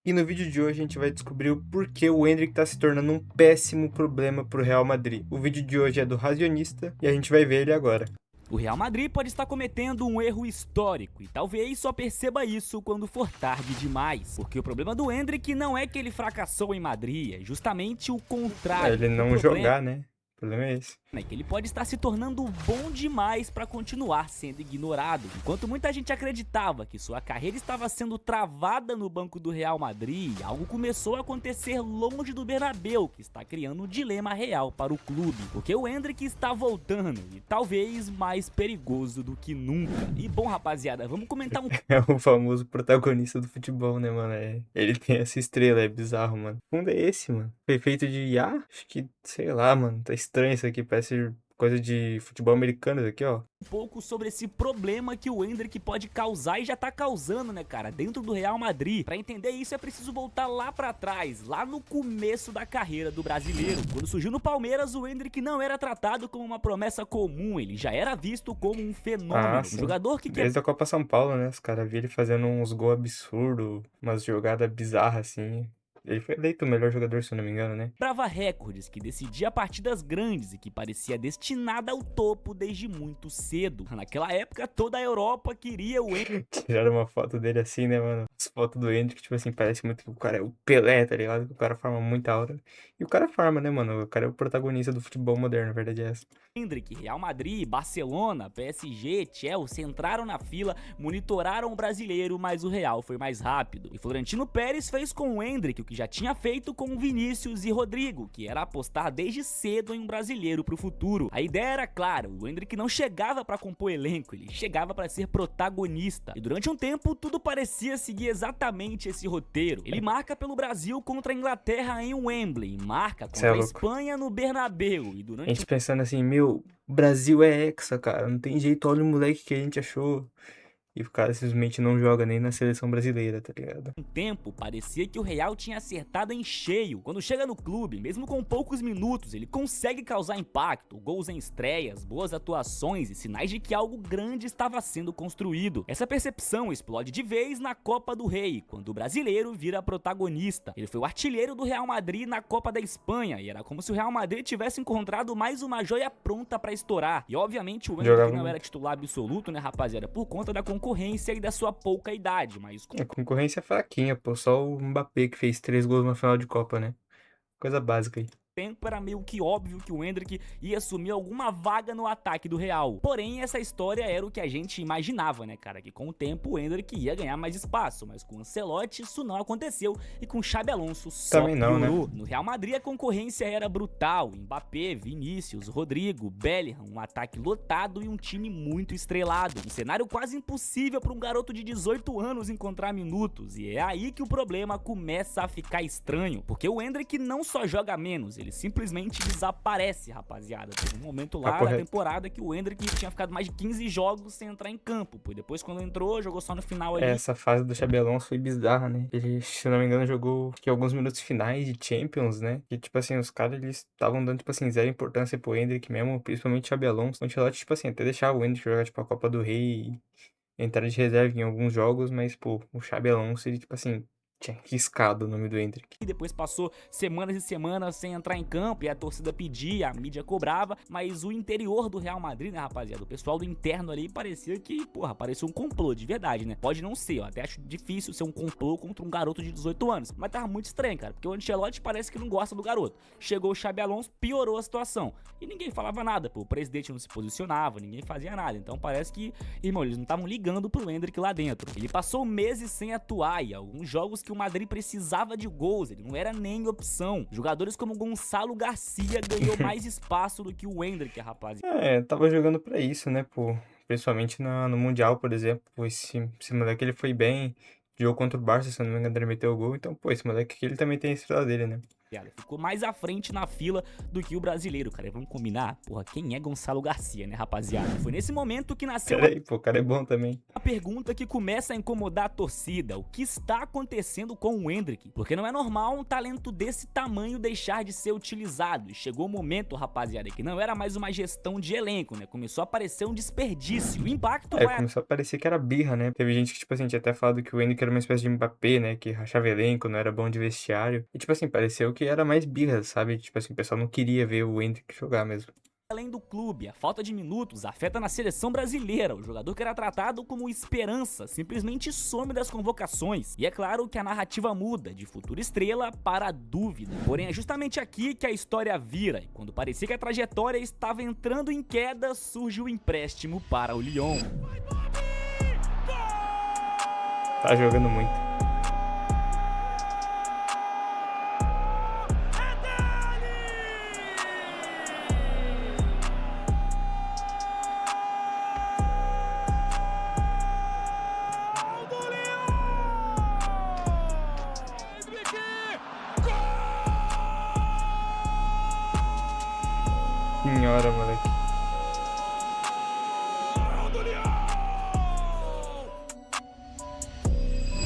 E no vídeo de hoje a gente vai descobrir o porquê o Endrick tá se tornando um péssimo problema pro Real Madrid. O vídeo de hoje é do Razionista e a gente vai ver ele agora. O Real Madrid pode estar cometendo um erro histórico e talvez só perceba isso quando for tarde demais. Porque o problema do Endrick não é que ele fracassou em Madrid, é justamente o contrário. Ele O não problema jogar, né? O problema é esse. é que ele pode estar se tornando bom demais para continuar sendo ignorado. Enquanto muita gente acreditava que sua carreira estava sendo travada no banco do Real Madrid, algo começou a acontecer longe do Bernabéu, que está criando um dilema real para o clube. Porque o Endrick está voltando e talvez mais perigoso do que nunca. E bom, rapaziada, vamos comentar um É o famoso protagonista do futebol, né, mano? Ele tem essa estrela, é bizarro, mano. Que fundo é esse, mano? Foi feito de IA? Acho que, sei lá, mano. Tá estranho isso aqui, parece coisa de futebol americano isso aqui, ó. pouco sobre esse problema que o Endrick pode causar e já tá causando, né, cara, dentro do Real Madrid. Pra entender isso é preciso voltar lá pra trás, lá no começo da carreira do brasileiro. Quando surgiu no Palmeiras, o Endrick não era tratado como uma promessa comum, ele já era visto como um Ah, fenômeno, um sim. jogador que Desde a Copa São Paulo, né? Os caras viram ele fazendo uns gols absurdos, umas jogadas bizarras, assim. Ele foi eleito o melhor jogador, se eu não me engano, né? quebrava recordes, que decidia partidas grandes e que parecia destinada ao topo desde muito cedo. Naquela época, toda a Europa queria o Endrick. Tiraram uma foto dele assim, né, mano? As fotos do Endrick, tipo assim, parece muito que o cara é o Pelé, tá ligado? O cara forma muita aura. E o cara forma, né, mano? O cara é o protagonista do futebol moderno, a verdade é essa. Endrick, Real Madrid, Barcelona, PSG, Chelsea entraram na fila, monitoraram o brasileiro, mas o Real foi mais rápido. E Florentino Pérez fez com o Endrick o que já tinha feito com Vinícius e Rodrigo, que era apostar desde cedo em um brasileiro pro futuro. A ideia era clara, o Endrick não chegava para compor elenco, ele chegava para ser protagonista. E durante um tempo tudo parecia seguir exatamente esse roteiro. Ele marca pelo Brasil contra a Inglaterra em Wembley, marca Cê é contra a louco. Espanha no Bernabéu e A durante gente pensando assim, meu, o Brasil é hexa, cara. Não tem jeito, olha o moleque que a gente achou. E o cara simplesmente não joga nem na seleção brasileira, tá ligado? tempo, parecia que o Real tinha acertado em cheio. Quando chega no clube, mesmo com poucos minutos, ele consegue causar impacto, gols em estreias, boas atuações e sinais de que algo grande estava sendo construído. Essa percepção explode de vez na Copa do Rei, quando o brasileiro vira protagonista. Ele foi o artilheiro do Real Madrid na Copa da Espanha e era como se o Real Madrid tivesse encontrado mais uma joia pronta para estourar. E obviamente o Endrick Jogava não era muito. titular absoluto, né, rapaziada, por conta da concorrência e da sua pouca idade, mas A concorrência é fraquinha, pô. Só o Mbappé que fez 3 gols na final de Copa, né? Coisa básica aí. tempo era meio que óbvio que o Endrick ia assumir alguma vaga no ataque do Real. Porém, essa história era o que a gente imaginava, né, cara? Que com o tempo o Endrick ia ganhar mais espaço, mas com o Ancelotti isso não aconteceu e com o Xabi Alonso só Também não, né? piorou. No Real Madrid a concorrência era brutal, Mbappé, Vinícius, Rodrigo, Bellingham, um ataque lotado e um time muito estrelado. Um cenário quase impossível para um garoto de 18 anos encontrar minutos, e é aí que o problema começa a ficar estranho, porque o Endrick não só joga menos, ele simplesmente desaparece, rapaziada. Teve um momento lá Papo da reto. temporada que o Endrick tinha ficado mais de 15 jogos sem entrar em campo, pô. Depois quando entrou, jogou só no final ali. Essa fase do Xabi Alonso foi bizarra, né? Ele, se eu não me engano, jogou acho que alguns minutos finais de Champions, né? E, tipo assim, os caras, eles estavam dando, tipo assim, zero importância pro Endrick mesmo, principalmente o Xabi Alonso. O Ancelotti, tipo assim, até deixava o Endrick jogar, tipo, a Copa do Rei e entrar de reserva em alguns jogos, mas, pô, o Xabi Alonso, ele, tipo assim, tinha riscado o nome do Endrick. E depois passou semanas e semanas sem entrar em campo e a torcida pedia, a mídia cobrava, mas o interior do Real Madrid, né, rapaziada, o pessoal do interno ali parecia que, porra, parecia um complô de verdade, né? Pode não ser, eu até acho difícil ser um complô contra um garoto de 18 anos, mas tava muito estranho, cara, porque o Ancelotti parece que não gosta do garoto. Chegou o Xabi Alonso, piorou a situação. E ninguém falava nada, pô, o presidente não se posicionava, ninguém fazia nada. Então parece que, irmão, eles não estavam ligando pro Endrick lá dentro. Ele passou meses sem atuar e alguns jogos que o Madrid precisava de gols, ele não era nem opção. Jogadores como Gonçalo Garcia ganhou mais espaço do que o Endrick, rapaziada. É, tava jogando pra isso, né, pô? Principalmente no Mundial, por exemplo. Pô, esse moleque, ele foi bem. Jogou contra o Barça, se eu não me engano, ele meteu o gol. Então, pô, esse moleque aqui, ele também tem a estrela dele, né? Ficou mais à frente na fila do que o brasileiro, cara. E vamos combinar? Porra, quem é Gonçalo Garcia, né, rapaziada? Foi nesse momento que nasceu Peraí, pô, o cara é bom também. a pergunta que começa a incomodar a torcida: o que está acontecendo com o Endrick? Porque não é normal um talento desse tamanho deixar de ser utilizado. E chegou o momento, rapaziada, que não era mais uma gestão de elenco, né? Começou a parecer um desperdício. O impacto vai Começou a parecer que era birra, né? Teve gente que, tipo assim, tinha até falado que o Endrick era uma espécie de Mbappé, né? Que rachava elenco, não era bom de vestiário. E, tipo assim, pareceu que era mais birra, sabe? Tipo assim, o pessoal não queria ver o Endrick jogar mesmo. além do clube. A falta de minutos afeta na seleção brasileira. O jogador que era tratado como esperança simplesmente some das convocações. E é claro que a narrativa muda de futura estrela para dúvida. Porém, é justamente aqui que a história vira. E quando parecia que a trajetória estava entrando em queda, surge o empréstimo para o Lyon. Tá jogando muito. Senhora, moleque.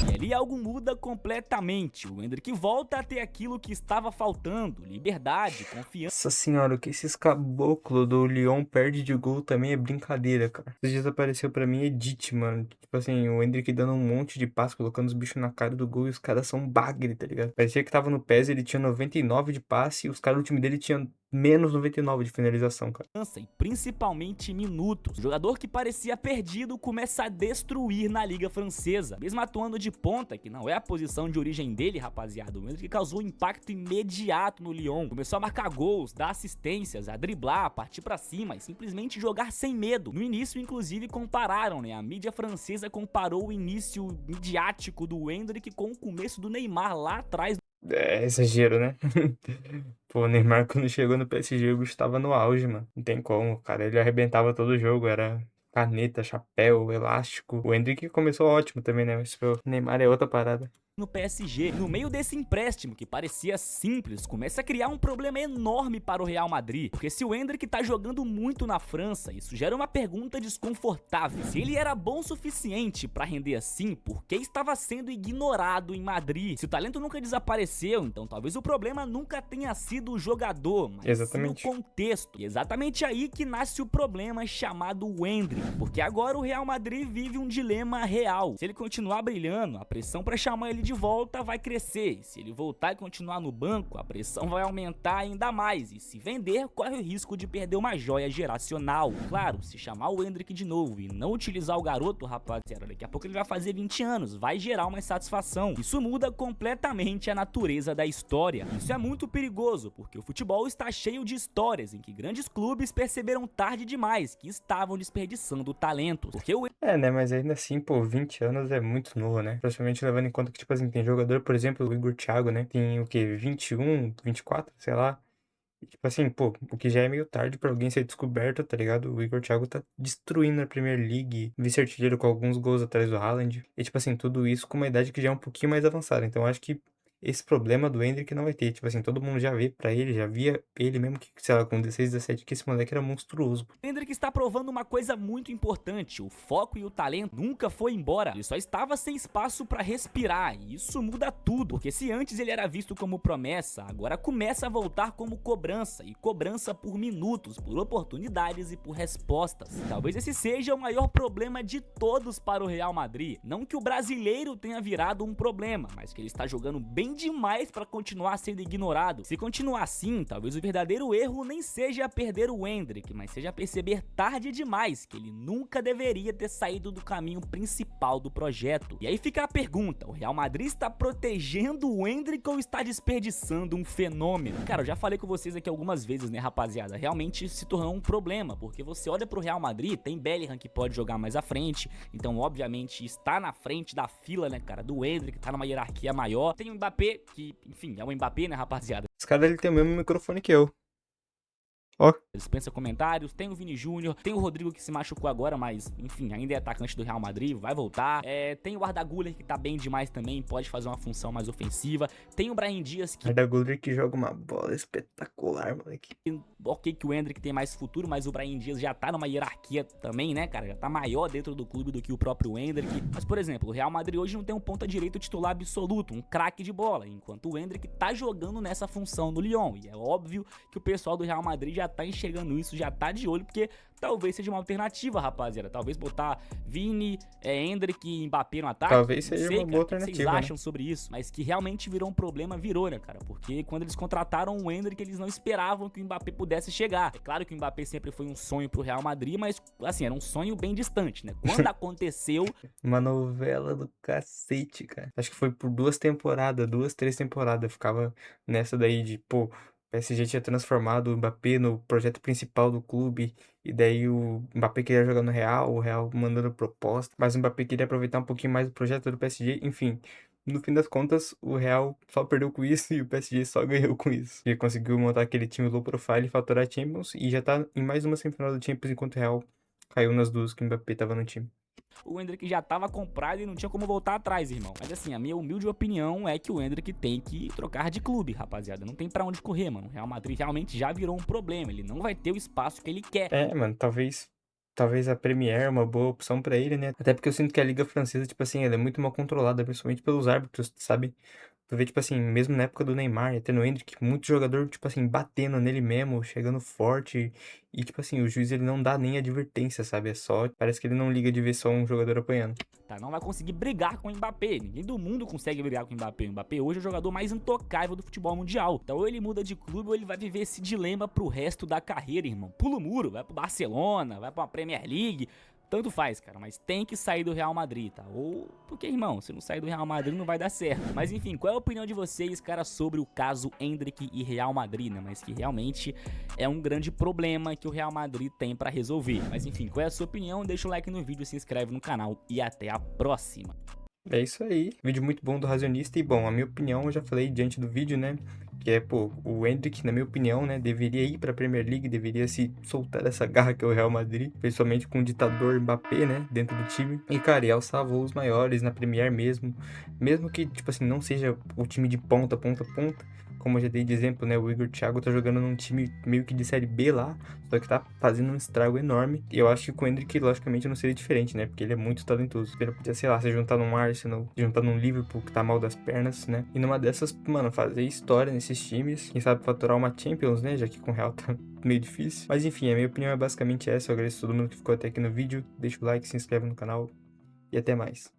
E ali algo muda completamente. O Endrick volta a ter aquilo que estava faltando: liberdade, confiança. Nossa senhora, o que esses caboclos do Lyon perde de gol também é brincadeira, cara. Esses dias apareceu pra mim Edith, mano. Tipo assim, o Endrick dando um monte de passe, colocando os bichos na cara do gol e os caras são bagre, tá ligado? Parecia que tava no PES, ele tinha 99 de passe e os caras do time dele tinham menos 99 de finalização, cara. E principalmente minutos. O jogador que parecia perdido começa a destruir na liga francesa. Mesmo atuando de ponta, que não é a posição de origem dele, rapaziada, o Endrick causou impacto imediato no Lyon. Começou a marcar gols, dar assistências, a driblar, a partir pra cima e simplesmente jogar sem medo. No início, inclusive, compararam, né? A mídia francesa comparou o início midiático do Endrick com o começo do Neymar lá atrás. É exagero, né? Pô, o Neymar quando chegou no PSG, o bicho tava no auge, mano. Não tem como, cara. Ele arrebentava todo o jogo, era caneta, chapéu, elástico. O Endrick começou ótimo também, né? Mas o Neymar é outra parada. No PSG, no meio desse empréstimo que parecia simples, começa a criar um problema enorme para o Real Madrid, porque se o Endrick tá jogando muito na França, isso gera uma pergunta desconfortável: se ele era bom o suficiente para render assim, por que estava sendo ignorado em Madrid? Se o talento nunca desapareceu, então talvez o problema nunca tenha sido o jogador, mas Exatamente. sim o contexto. E é exatamente aí que nasce o problema chamado Endrick, porque agora o Real Madrid vive um dilema real. Se ele continuar brilhando, a pressão para chamar ele de volta vai crescer. Se ele voltar e continuar no banco, a pressão vai aumentar ainda mais. E se vender, corre o risco de perder uma joia geracional. Claro, se chamar o Endrick de novo e não utilizar o garoto, rapaziada, daqui a pouco ele vai fazer 20 anos, vai gerar uma insatisfação. Isso muda completamente a natureza da história. Isso é muito perigoso, porque o futebol está cheio de histórias em que grandes clubes perceberam tarde demais que estavam desperdiçando talentos. Porque o Né? Mas ainda assim, pô, 20 anos é muito novo, né? Principalmente levando em conta que, tipo assim, tem jogador, por exemplo, o Igor Thiago, né? Tem o quê? 21, 24, sei lá. E, tipo assim, pô, o que já é meio tarde pra alguém ser descoberto, tá ligado? O Igor Thiago tá destruindo a Premier League, vice-artilheiro com alguns gols atrás do Haaland. E, tipo assim, tudo isso com uma idade que já é um pouquinho mais avançada. Então, eu acho que esse problema do Endrick não vai ter. Tipo assim, todo mundo já vê pra ele, já via ele mesmo que, sei lá, com 16, 17, que esse moleque era monstruoso. Endrick está provando uma coisa muito importante: o foco e o talento nunca foi embora, ele só estava sem espaço para respirar, e isso muda tudo, porque se antes ele era visto como promessa, agora começa a voltar como cobrança, e cobrança por minutos, por oportunidades e por respostas. Talvez esse seja o maior problema de todos para o Real Madrid. Não que o brasileiro tenha virado um problema, mas que ele está jogando bem demais para continuar sendo ignorado. Se continuar assim, talvez o verdadeiro erro nem seja perder o Endrick, mas seja perceber tarde demais que ele nunca deveria ter saído do caminho principal do projeto. E aí fica a pergunta: o Real Madrid está protegendo o Endrick ou está desperdiçando um fenômeno? Cara, eu já falei com vocês aqui algumas vezes, né, rapaziada? Realmente se tornou um problema, porque você olha pro Real Madrid, tem Bellingham que pode jogar mais à frente, então obviamente está na frente da fila, né, cara, do Endrick, tá numa hierarquia maior. Tem o Mbappé, que, enfim, é o Mbappé, né, rapaziada? Esse cara, ele tem o mesmo microfone que eu. Ó, Dispensa comentários, tem o Vini Júnior, tem o Rodrigo que se machucou agora, mas enfim, ainda é atacante do Real Madrid, vai voltar. Tem o Arda Güler que tá bem demais também, pode fazer uma função mais ofensiva. Tem o Brahim Dias que Arda Güler que joga uma bola espetacular, moleque. ok que o Endrick tem mais futuro, mas o Brahim Dias já tá numa hierarquia também, né, cara? Já tá maior dentro do clube do que o próprio Endrick. Mas, por exemplo, o Real Madrid hoje não tem um ponta-direito titular absoluto, um craque de bola, enquanto o Endrick tá jogando nessa função no Lyon. E é óbvio que o pessoal do Real Madrid já tá enxergando isso, já tá de olho, porque talvez seja uma alternativa, rapaziada. Talvez botar Vini, Endrick e Mbappé no ataque. Talvez Não seja sei, uma cara, boa o que vocês alternativa, né? acham sobre isso? Mas que realmente virou um problema, virou, né, cara? Porque quando eles contrataram o Endrick, eles não esperavam que o Mbappé pudesse chegar. É claro que o Mbappé sempre foi um sonho pro Real Madrid, mas, assim, era um sonho bem distante, né? Quando aconteceu, Uma novela do cacete, cara. Acho que foi por 3 temporadas. Eu ficava nessa daí de, pô, o PSG tinha transformado o Mbappé no projeto principal do clube. E daí o Mbappé queria jogar no Real, o Real mandando proposta. Mas o Mbappé queria aproveitar um pouquinho mais do projeto do PSG. Enfim, no fim das contas, o Real só perdeu com isso e o PSG só ganhou com isso. Ele conseguiu montar aquele time low profile e faturar Champions. E já tá em mais uma semifinal do Champions, enquanto o Real caiu nas duas que o Mbappé tava no time. o Endrick já tava comprado e não tinha como voltar atrás, irmão. Mas assim, a minha humilde opinião é que o Endrick tem que trocar de clube, rapaziada. Não tem pra onde correr, mano. O Real Madrid realmente já virou um problema. Ele não vai ter o espaço que ele quer. É, mano, talvez a Premier é uma boa opção pra ele, né? Até porque eu sinto que a Liga Francesa, tipo assim, ela é muito mal controlada, principalmente pelos árbitros, sabe? Tu vê, tipo assim, mesmo na época do Neymar, até no Endrick, muito jogador, tipo assim, batendo nele mesmo, chegando forte. E, tipo assim, o juiz ele não dá nem advertência, sabe? É só, parece que ele não liga de ver só um jogador apanhando. Tá? Não vai conseguir brigar com o Mbappé. Ninguém do mundo consegue brigar com o Mbappé. O Mbappé hoje é o jogador mais intocável do futebol mundial. Então ou ele muda de clube ou ele vai viver esse dilema pro resto da carreira, irmão. Pula o muro, vai pro Barcelona, vai pra uma Premier League. Tanto faz, cara, mas tem que sair do Real Madrid, tá? Ou porque, irmão, se não sair do Real Madrid não vai dar certo. Mas enfim, qual é a opinião de vocês, cara, sobre o caso Endrick e Real Madrid, né? Mas que realmente é um grande problema que o Real Madrid tem pra resolver. Mas enfim, qual é a sua opinião? Deixa o like no vídeo, se inscreve no canal e até a próxima. É isso aí. Vídeo muito bom do Razionista. E bom, a minha opinião, eu já falei diante do vídeo, né? Que é, pô, o Endrick, na minha opinião, né? Deveria ir pra Premier League, deveria se soltar dessa garra que é o Real Madrid. Principalmente com o ditador Mbappé, né? Dentro do time. E, cara, e alçar voos maiores na Premier mesmo. Mesmo que, tipo assim, não seja o time de ponta, ponta, ponta. Como eu já dei de exemplo, né? O Igor Thiago tá jogando num time meio que de Série B lá. Só que tá fazendo um estrago enorme. E eu acho que com o Endrick, logicamente, não seria diferente, né? Porque ele é muito talentoso. Ele podia, sei lá, se juntar num Arsenal, se juntar num Liverpool, que tá mal das pernas, né? E numa dessas, mano, fazer história nesses times. Quem sabe faturar uma Champions, né? Já que com o Real tá meio difícil. Mas enfim, a minha opinião é basicamente essa. Eu agradeço a todo mundo que ficou até aqui no vídeo. Deixa o like, se inscreve no canal. E até mais.